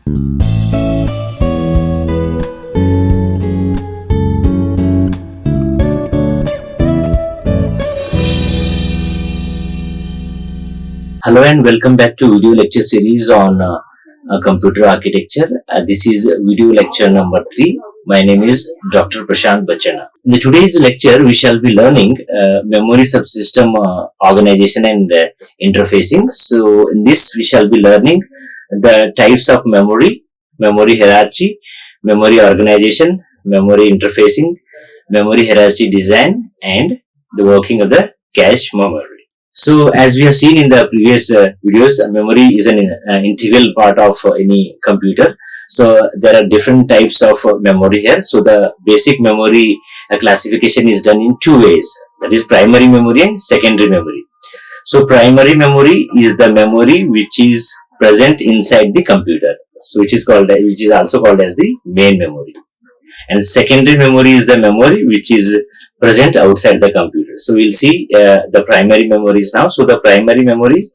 Hello and welcome back to video lecture series on computer architecture. This is video lecture number 3. My name is Dr. Prashant Bachanna. In today's lecture, we shall be learning memory subsystem organization and interfacing. So in this, we shall be learning the types of memory, memory hierarchy, memory organization, memory interfacing, memory hierarchy design, and the working of the cache memory. So as we have seen in the previous videos, memory is an integral part of any computer. So there are different types of memory here. So the basic memory classification is done in two ways. That is primary memory and secondary memory. So primary memory is the memory which is present inside the computer. So which is also called as the main memory. And secondary memory is the memory which is present outside the computer. So we'll see the primary memories now. So the primary memory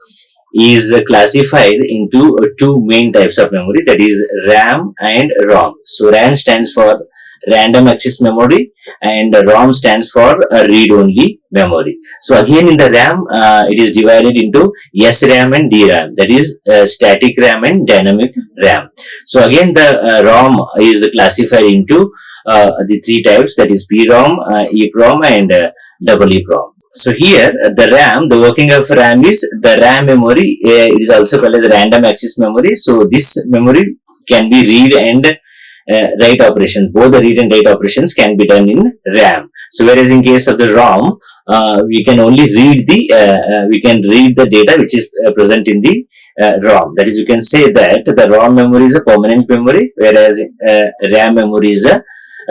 is classified into two main types of memory, that is RAM and ROM. So RAM stands for random access memory and ROM stands for read-only memory. So again in the RAM, it is divided into SRAM and DRAM, that is static RAM and dynamic RAM. So again the ROM is classified into the three types, that is PROM, EPROM and EEPROM. So here the RAM, the working of RAM is the RAM memory. It is also called as random access memory. So this memory can be read and write operations. Both the read and write operations can be done in RAM. So whereas in case of the ROM, we can only read the data which is present in the ROM. That is, you can say that the ROM memory is a permanent memory, whereas RAM memory is a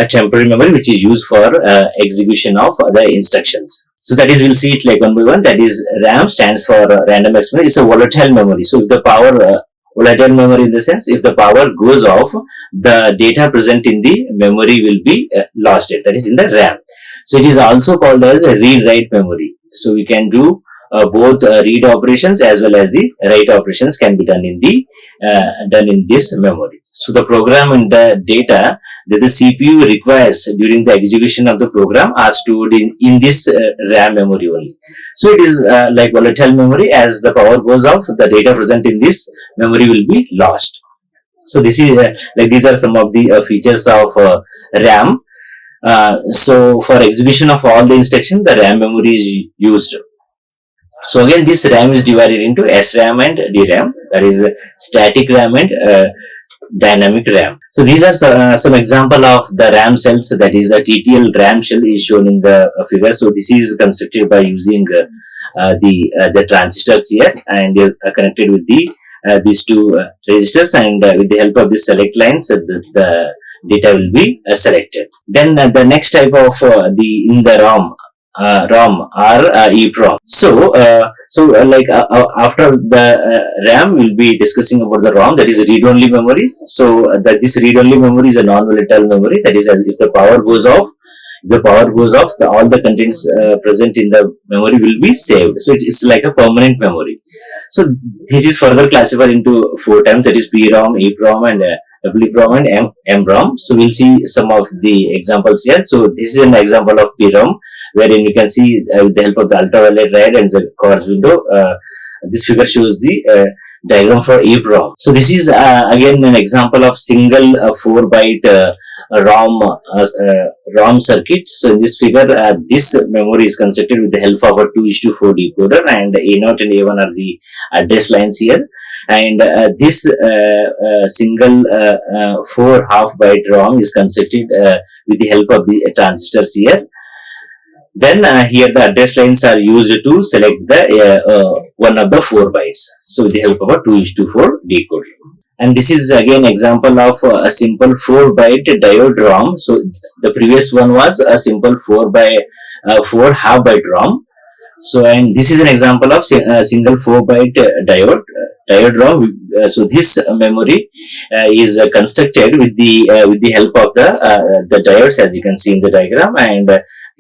temporary memory which is used for execution of the instructions. So that is, we'll see it like one by one. That is, RAM stands for random access memory. It's a volatile memory. So if the power volatile memory in the sense, if the power goes off, the data present in the memory will be lost. That is in the RAM. So it is also called as a read-write memory. So we can do both read operations as well as the write operations can be done in this memory. So the program and the data that the CPU requires during the execution of the program are stored in this RAM memory only. So it is like volatile memory. As the power goes off, the data present in this memory will be lost. So this is these are some of the features of RAM. So for execution of all the instructions, the RAM memory is used. So again, this RAM is divided into SRAM and DRAM, that is static RAM and dynamic RAM. So these are some example of the RAM cells, that is a TTL RAM shell is shown in the figure. So this is constructed by using the transistors here and connected with these two resistors, and with the help of this select lines, the data will be selected. Then the next type of in the ROM or EPROM. So after the RAM, we'll be discussing about the ROM, that is read-only memory. So this read-only memory is a non-volatile memory. That is, as if the power goes off, all the contents present in the memory will be saved. So it's like a permanent memory. So this is further classified into 4 types, that is PROM, EPROM and EEPROM and MROM. So we'll see some of the examples here. So this is an example of PROM, wherein you can see with the help of the ultraviolet red and the quartz window, this figure shows the diagram for EEPROM. So this is again an example of single 4-byte ROM circuit. So in this figure, this memory is constructed with the help of a 2:4 decoder, and A0 and A1 are the address lines here. And this single 4 half-byte ROM is constructed with the help of the transistors here. Then here the address lines are used to select the one of the 4 bytes. So with the help of a 2:4 decoder. And this is again example of a simple 4-byte diode ROM. So the previous one was a simple 4 half-byte ROM. So and this is an example of single 4-byte diode ROM. So this memory is constructed with the help of the diodes, as you can see in the diagram, and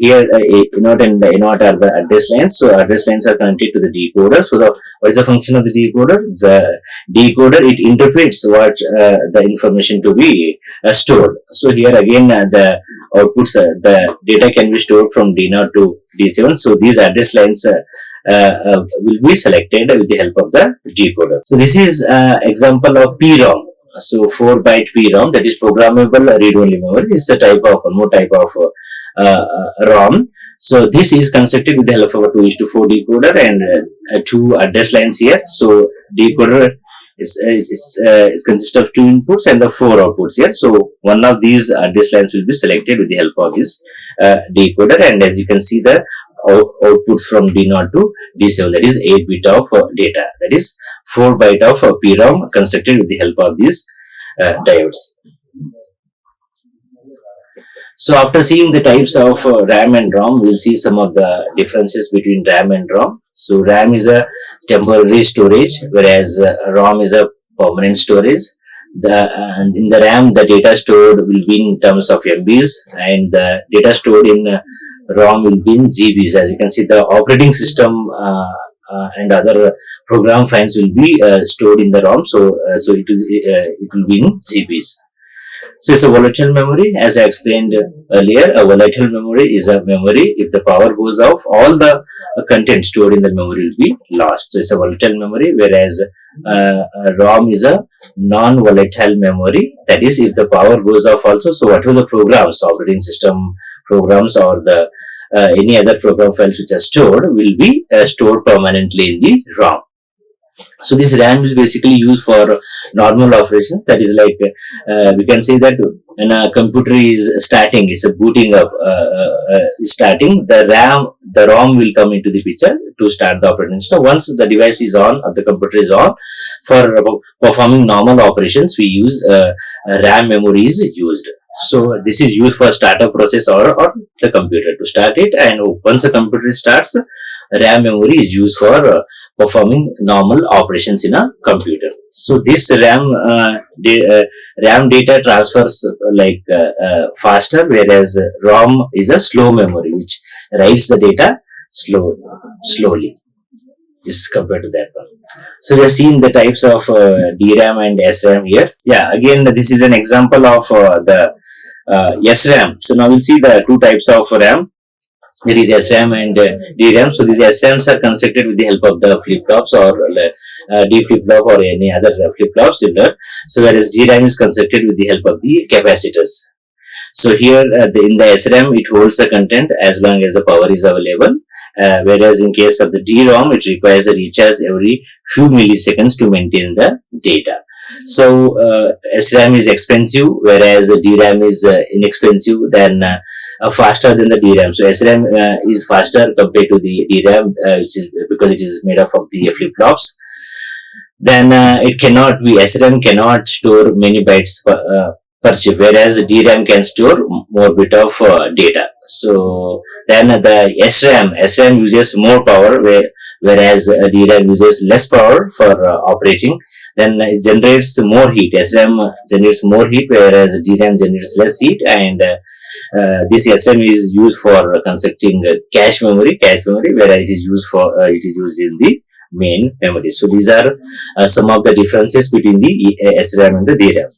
here A0 and A0 are the address lines. So address lines are connected to the decoder. So what is the function of the decoder? The decoder, it interprets what the information to be stored. So here again the outputs, the data can be stored from D0 to D7. So these address lines will be selected with the help of the decoder. So this is example of PROM. So 4-byte PROM, that is programmable read-only memory. This is a type of one more type of ROM. So this is constructed with the help of a 2:4 decoder and two address lines here. So decoder is consists of two inputs and the four outputs here. So one of these address lines will be selected with the help of this decoder, and as you can see the outputs from D0 to D7, that is 8-bit of data, that is 4-byte of PROM constructed with the help of these diodes. So after seeing the types of RAM and ROM, we'll see some of the differences between RAM and ROM. So RAM is a temporary storage, whereas ROM is a permanent storage. And in the RAM, the data stored will be in terms of MBs, and the data stored in ROM will be in GBs. As you can see, the operating system and other program files will be stored in the ROM. So it will be in GBs. So it's a volatile memory. As I explained earlier, a volatile memory is a memory. If the power goes off, all the content stored in the memory will be lost. So it's a volatile memory, whereas ROM is a non-volatile memory. That is, if the power goes off also, so whatever the programs, operating system programs or the any other program files which are stored will be stored permanently in the ROM. So this RAM is basically used for normal operation. That is like we can say that when a computer is starting, it's a booting up, starting, the ROM will come into the picture to start the operating system. Once the device is on or the computer is on, for performing normal operations, we use RAM memory is used. So this is used for startup process or the computer to start it, and once the computer starts, RAM memory is used for performing normal operations in a computer. So this RAM data transfers like faster, whereas ROM is a slow memory which writes the data slowly. Is compared to that one. So we have seen the types of DRAM and SRAM here. Yeah, again this is an example of the SRAM. So now we'll see the two types of RAM. There is SRAM and DRAM. So these SRAMs are constructed with the help of the flip-flops or D flip-flop or any other flip-flop similar. So whereas DRAM is constructed with the help of the capacitors. So here in the SRAM, it holds the content as long as the power is available. Whereas in case of the DROM, it requires a recharge every few milliseconds to maintain the data. So SRAM is expensive, whereas DRAM is inexpensive, than faster than the DRAM. So SRAM is faster compared to the DRAM, which is because it is made up of the flip-flops. Then it cannot be, SRAM cannot store many bytes per chip, whereas DRAM can store more bit of data. So then the SRAM uses more power, whereas DRAM uses less power for operating. Then it generates more heat. SRAM generates more heat, whereas DRAM generates less heat, and this SRAM is used for constructing cache memory, where it is used for it is used in the main memory. So these are some of the differences between the SRAM and the DRAM.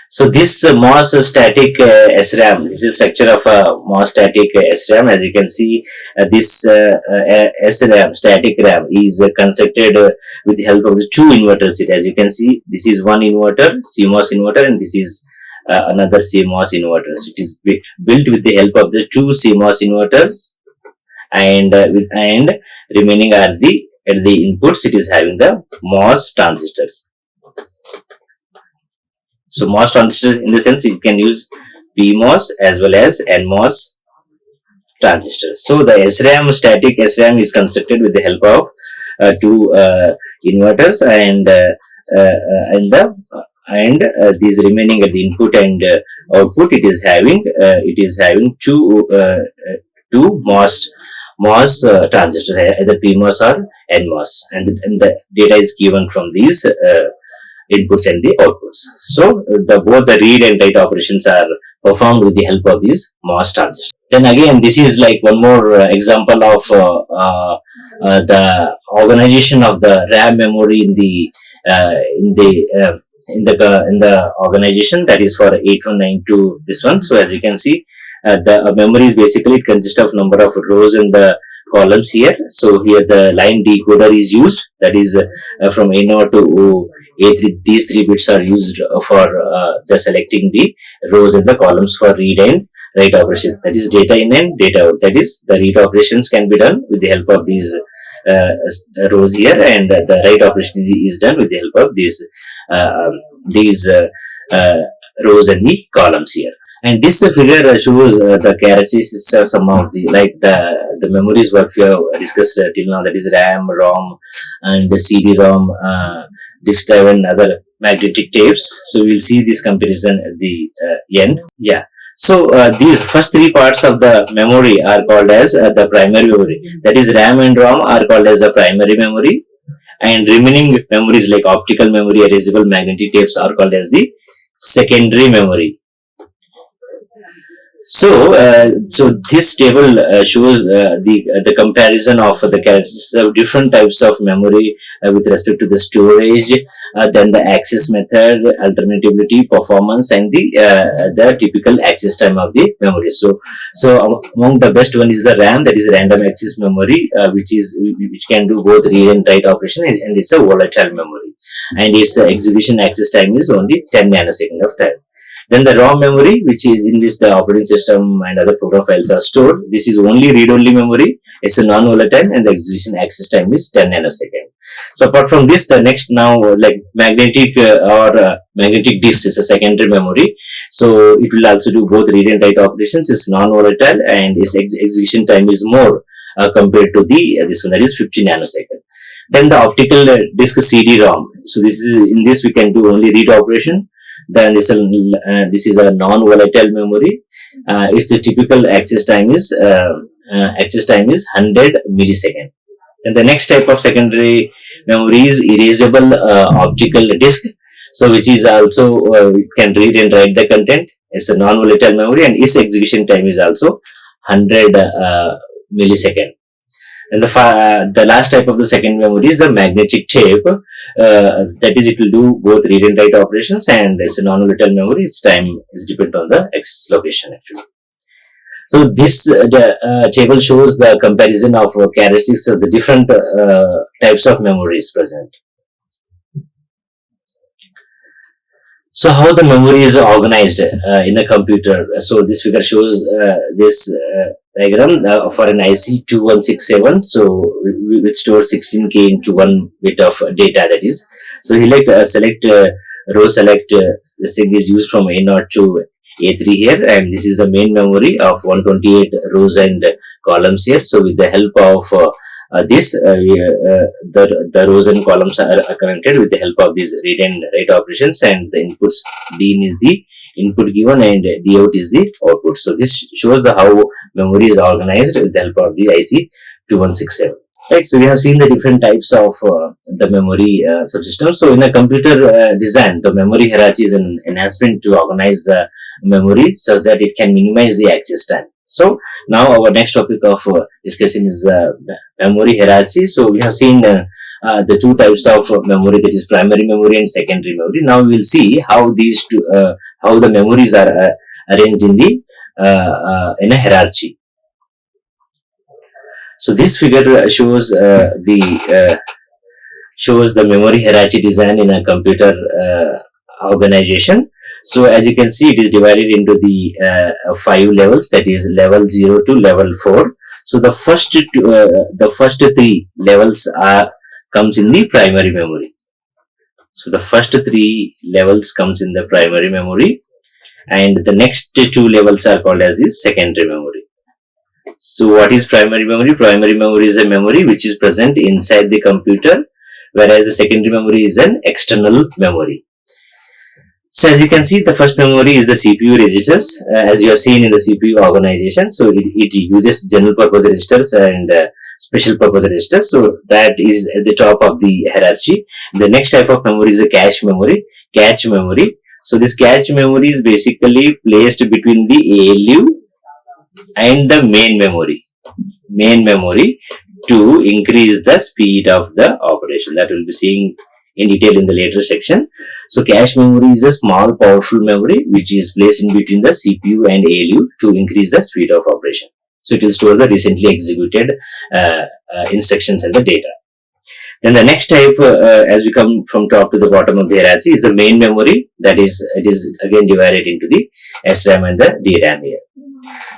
So this MOS static SRAM, this is structure of a MOS static SRAM. As you can see, this SRAM, static RAM, is constructed with the help of the two inverters. As you can see, this is one inverter, CMOS inverter, and this is another CMOS inverter. So it is built with the help of the two CMOS inverters, and remaining are at the inputs. It is having the MOS transistors. So MOS transistors, in the sense, you can use PMOS as well as NMOS transistors. So the SRAM, static SRAM, is constructed with the help of two inverters, and these remaining at the input and output, it is having two MOS transistors, either PMOS or NMOS, and the data is given from these inputs and the outputs. So both the read and write operations are performed with the help of these MOS transistors. Then again, this is like one more example of the organization of the RAM memory in the in the organization, that is for 8192 this one. So as you can see, the memory is basically, it consists of number of rows in the columns here. So here the line decoder is used, that is from A0 to A3. These 3 bits are used for the selecting the rows in the columns for read and write operation, that is data in and data out. That is, the read operations can be done with the help of these rows here, and the write operation is done with the help of these rows and the columns here. And this figure shows the characteristics of some of the, like the memories what we have discussed till now, that is RAM, ROM, and the CD-ROM, disk drive, and other magnetic tapes. So we'll see this comparison at the end. Yeah. So these first 3 parts of the memory are called as the primary memory. That is, RAM and ROM are called as the primary memory, and remaining memories like optical memory, erasable magnetic tapes are called as the secondary memory. So, this table shows the comparison of the characteristics of different types of memory with respect to the storage, then the access method, alternatability, performance, and the typical access time of the memory. So among the best one is the RAM, that is random access memory, which can do both read and write operation, and it's a volatile memory, and its execution access time is only 10 nanosecond of time. Then the ROM memory, which is in which the operating system and other program files are stored. This is only read-only memory. It's a non-volatile, and the execution access time is 10 nanosecond. So apart from this, the next now like magnetic magnetic disk is a secondary memory. So it will also do both read and write operations. It's non-volatile, and its execution time is more compared to the this one, that is 50 nanosecond. Then the optical disk CD-ROM. So this is, in this we can do only read operation. Then this is a non-volatile memory. Its typical access time is 100 millisecond. Then the next type of secondary memory is erasable optical disk. So which is also can read and write the content. It's a non-volatile memory, and its execution time is also 100 millisecond. And the last type of the second memory is the magnetic tape. That is, it will do both read and write operations, and it's a non-volatile memory. Its time is dependent on the access location actually. So this table shows the comparison of characteristics of the different types of memories present. So how the memory is organized in a computer. So this figure shows this diagram for an IC 2167. So which stores 16K into 1 bit of data, that is. So select row select. This thing is used from A0 to A3 here, and this is the main memory of 128 rows and columns here. So with the help of the rows and columns are connected with the help of these read and write operations, and the inputs D is the input given and D out is the output. So this shows how memory is organized with the help of the IC 2167. Right, so we have seen the different types of the memory subsystem. So in a computer design, the memory hierarchy is an enhancement to organize the memory such that it can minimize the access time. So now our next topic of discussion is memory hierarchy. So we have seen the 2 types of memory, that is primary memory and secondary memory. Now we will see how these two, how the memories are arranged in the in a hierarchy. So this figure shows the memory hierarchy design in a computer organization. So as you can see, it is divided into the 5 levels, that is level 0 to level 4. So the first 3 levels comes in the primary memory. So the first 3 levels comes in the primary memory, and the next 2 levels are called as the secondary memory. So what is primary memory? Primary memory is a memory which is present inside the computer, whereas the secondary memory is an external memory. So as you can see, the first memory is the CPU registers, as you have seen in the CPU organization. So it uses general purpose registers and special purpose registers. So that is at the top of the hierarchy. The next type of memory is a cache memory. So this cache memory is basically placed between the ALU and the main memory to increase the speed of the operation. That we'll be seeing in detail in the later section. So cache memory is a small powerful memory which is placed in between the CPU and ALU to increase the speed of operation. So it will store the recently executed instructions and the data. Then the next type, as we come from top to the bottom of the hierarchy, is the main memory. That is, it is again divided into the SRAM and the DRAM here.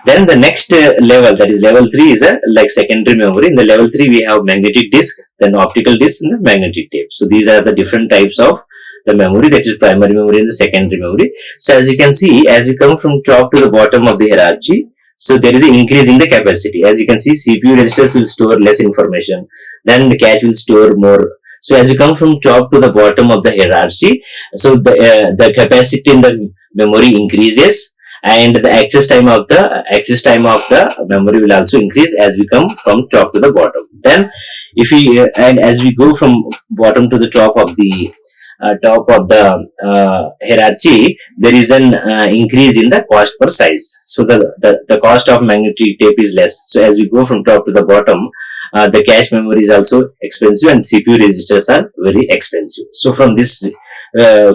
Then the next level, that is level 3, is a like secondary memory. In the level 3, we have magnetic disk, then optical disk, and the magnetic tape. So these are the different types of the memory, that is primary memory and the secondary memory. So as you can see, as we come from top to the bottom of the hierarchy, so there is an increase in the capacity. As you can see, CPU registers will store less information, then the cache will store more. So as you come from top to the bottom of the hierarchy, so the capacity in the memory increases, and the access time of the memory will also increase as we come from top to the bottom. Then if we and as we go from bottom to the top of the hierarchy, there is an increase in the cost per size. So the cost of magnetic tape is less. So as we go from top to the bottom, the cache memory is also expensive and CPU registers are very expensive. So from this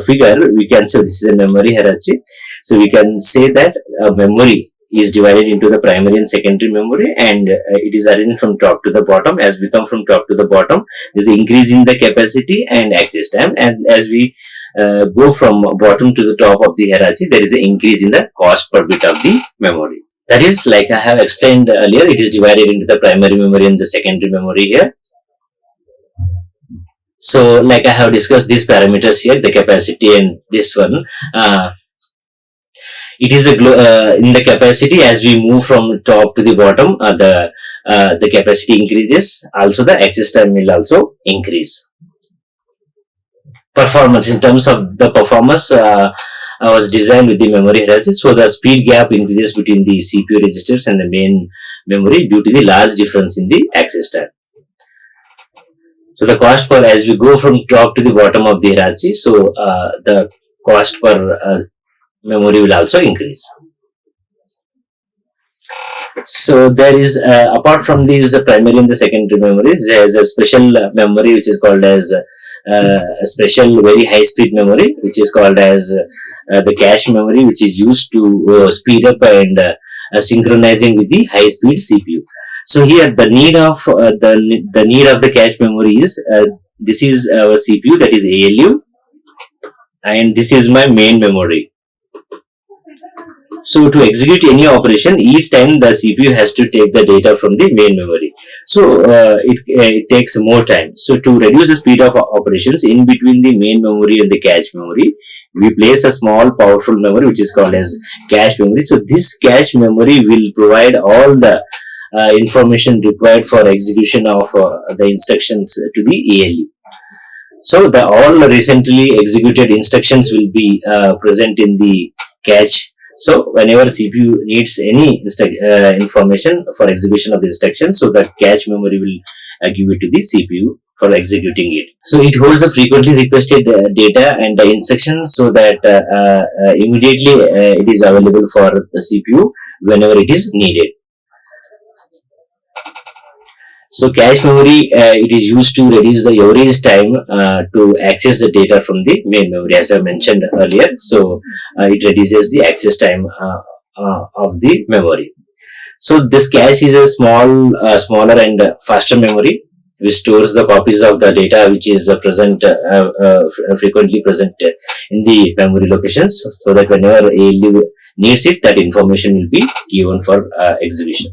figure, we can say this is a memory hierarchy. So we can say that memory is divided into the primary and secondary memory, and it is arranged from top to the bottom. As we come from top to the bottom, there is an increase in the capacity and access time, and as we go from bottom to the top of the hierarchy, there is an increase in the cost per bit of the memory. That is, like I have explained earlier, it is divided into the primary memory and the secondary memory here. So like I have discussed these parameters here, the capacity and this one, it is in the capacity. As we move from top to the bottom, the capacity increases, also the access time will also increase. Performance, in terms of the performance, was designed with the memory hierarchy, so the speed gap increases between the CPU registers and the main memory due to the large difference in the access time. So the cost per, as we go from top to the bottom of the hierarchy, so the cost per memory will also increase. So there is, apart from these primary and the secondary memories, there is a special memory which is called as a special very high speed memory, which is called as the cache memory, which is used to speed up and synchronizing with the high speed CPU. So here the need of the need of the cache memory is, this is our CPU, that is ALU, and this is my main memory. So to execute any operation, each time the CPU has to take the data from the main memory. So it takes more time. So to reduce the speed of operations in between the main memory and the cache memory, we place a small powerful memory which is called as cache memory. So this cache memory will provide all the information required for execution of the instructions to the ALU. So the all recently executed instructions will be present in the cache. So whenever CPU needs any information for execution of the instruction, so that cache memory will give it to the CPU for executing it. So it holds the frequently requested data and the instruction, so that immediately it is available for the CPU whenever it is needed. So cache memory, it is used to reduce the average time to access the data from the main memory, as I mentioned earlier. So it reduces the access time of the memory. So this cache is a smaller and faster memory which stores the copies of the data which is frequently present in the memory locations, so that whenever ALU needs it, that information will be given for execution.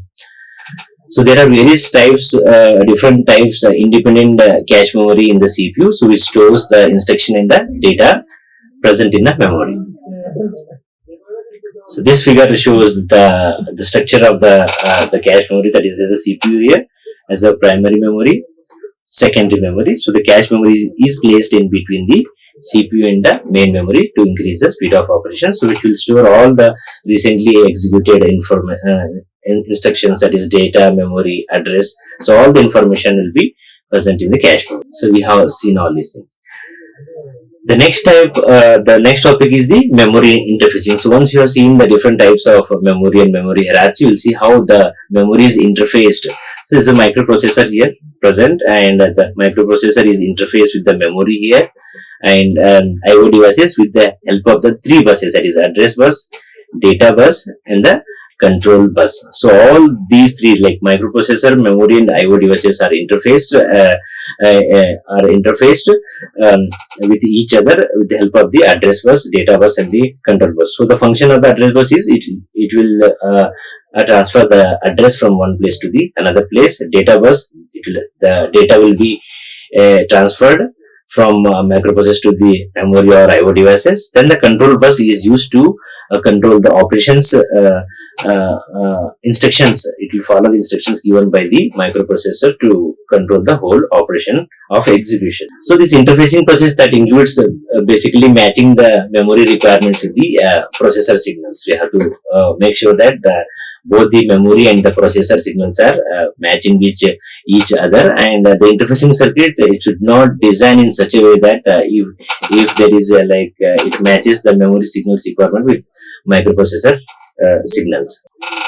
So there are various types, different types, independent cache memory in the CPU, so which stores the instruction and the data present in the memory. So this figure shows the structure of the cache memory, that is as a CPU here, as a primary memory, secondary memory. So the cache memory is placed in between the CPU and the main memory to increase the speed of operation. So it will store all the recently executed instructions, that is data, memory, address. So all the information will be present in the cache memory. So we have seen all these things. The next type, the next topic is the memory interfacing. So once you have seen the different types of memory and memory hierarchy, you will see how the memory is interfaced. So this is a microprocessor here present, and the microprocessor is interfaced with the memory here, and IO devices with the help of the three buses, that is address bus, data bus, and the control bus. So all these three, like microprocessor, memory, and IO devices, are interfaced with each other with the help of the address bus, data bus, and the control bus. So the function of the address bus is it will transfer the address from one place to the another place. Data bus, the data will be transferred from microprocessor to the memory or IO devices. Then the control bus is used to control the operations instructions. It will follow the instructions given by the microprocessor to control the whole operation of execution. So this interfacing process that includes basically matching the memory requirements with the processor signals. We have to make sure that both the memory and the processor signals are matching with each other, and the interfacing circuit, it should not design in such a way that if there is it matches the memory signals requirement with microprocessor signals.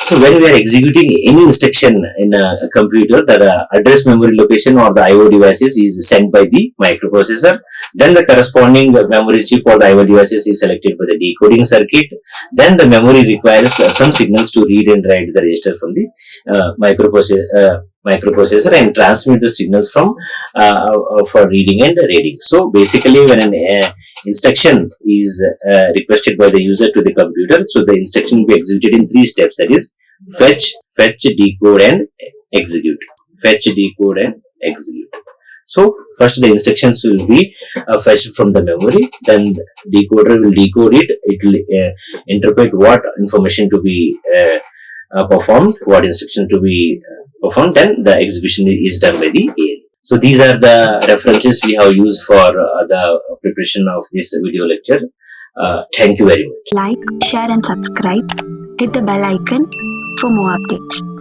So when we are executing any instruction in a computer, the address memory location or the IO devices is sent by the microprocessor. Then the corresponding memory chip or the IO devices is selected by the decoding circuit. Then the memory requires some signals to read and write the register from the microprocessor and transmit the signals from for reading and reading. So basically, when an instruction is requested by the user to the computer, so the instruction will be executed in three steps, that is fetch, decode, and execute. Fetch, decode, and execute. So first the instructions will be fetched from the memory, then the decoder will decode it. It will interpret what information to be performed, what instruction to be performed, then the execution is done by the AIARE. So these are the references we have used for the preparation of this video lecture. Thank you very much. Like, share and subscribe. Hit the bell icon for more updates.